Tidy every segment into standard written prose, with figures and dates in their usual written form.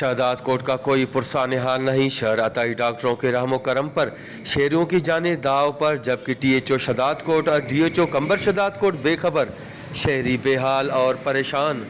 शहदाद कोट का कोई पुरसाने हाल नहीं। शहर अताई डॉक्टरों के रहमो करम पर शेरों की जाने दाव पर, जबकि THO शहदाद कोट और DHO कंबर शहदाद कोट बेखबर। शहरी बेहाल और परेशान।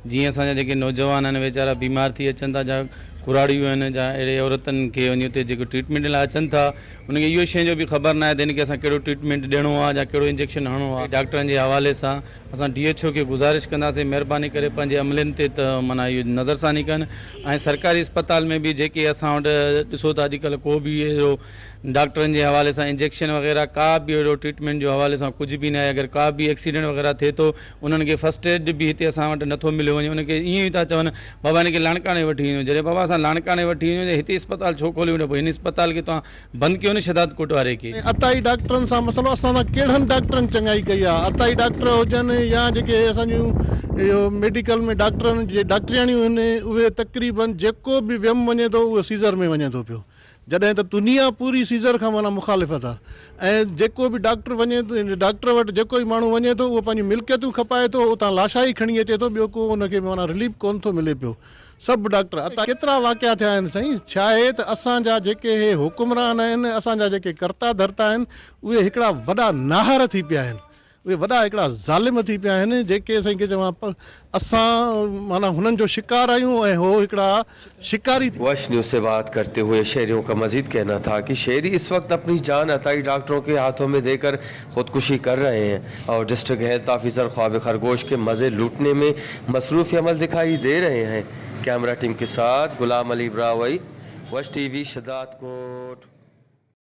जी असांजा जेके नौजवान आहिनि वीचारा बीमार थी अचनि था, जा कुराड़ियूं आहिनि, जा अहिड़े औरतनि खे वञी उते जेको ट्रीटमेंट लाइ अचनि था उनखे इहो शइ जो बि ख़बर न आहे त हिनखे असां कहिड़ो ट्रीटमेंट ॾियणो आहे या कहिड़ो इंजेक्शन हणणो आहे। डॉक्टरनि जे हवाले सां असां DHO खे गुज़ारिश कंदासीं महिरबानी करे पंहिंजे अमलनि ते त माना इहो नज़रसानी कनि। ऐं सरकारी अस्पताल में बि जेके असां वटि ॾिसो था अॼुकल्ह को बि अहिड़ो डॉक्टरनि जे हवाले सां इंजेक्शन वग़ैरह का बि अहिड़ो ट्रीटमेंट जो हवाले सां कुझु बि न आहे। अगरि का बि एक्सीडेंट वग़ैरह थिए थो उन्हनि खे फस्ट एड बि हिते असां वटि नथो मिले वञे। उनखे ईअं ई था चवनि बाबा हिनखे लाणकाणे वठी वञो। जॾहिं बाबा असां लाणकाणे वठी वञूं हिते अस्पताल छो खोलियो वञे, पोइ हिन अस्पताल खे तव्हां बंदि कयो न शहदाद कोट वारे खे। अताई डॉक्टरनि सां मसइलो असां सां कहिड़नि डॉक्टरनि चङाई कई आहे। अताई डॉक्टर हुजनि या जेके असांजूं इहो मेडिकल में डॉक्टरनि जे डॉक्टरियाणियूं आहिनि, उहे तक़रीबन जेको बि वियम वञे थो उहो सीज़र में वञे थो पियो, जॾहिं त दुनिया पूरी सीज़र खां माना मुखालिफ़त आहे। ऐं जेको बि डॉक्टर वञे थो, डॉक्टर वटि जेको बि माण्हू वञे थो उहो पंहिंजी मिल्कियतूं खपाए थो, उतां लाशाई खणी अचे थो, ॿियो को उनखे माना रिलीफ कोन थो मिले पियो। सभु डॉक्टर अतां केतिरा वाक़िया थिया आहिनि साईं। छा आहे त असांजा जेके हे हुकुमरान आहिनि, असांजा जेके कर्ता धर्ता आहिनि, उहे हिकिड़ा वॾा नाहर थी पिया आहिनि, उहे वॾा हिकिड़ा ज़ालिम थी पिया आहिनि, जेके साईं खे चवां असां माना हुननि जो शिकार आहियूं ऐं हो हिकिड़ा शिकारी। वश न्यूज़ से बात करते हुए शहरियों का मजीद कहना था कि शहरी इस वक्त अपनी जान अताई डॉक्टरों के हाथों में देकर खुदकुशी कर रहे हैं और डिस्ट्रिक्ट हेल्थ ऑफिसर ख्वाब खरगोश के मज़े लूटने में मसरूफ़ अमल दिखाई दे रहे हैं। कैमरा टीम के साथ गुलाम अली ब्रावई, वश TV शहदाद कोट।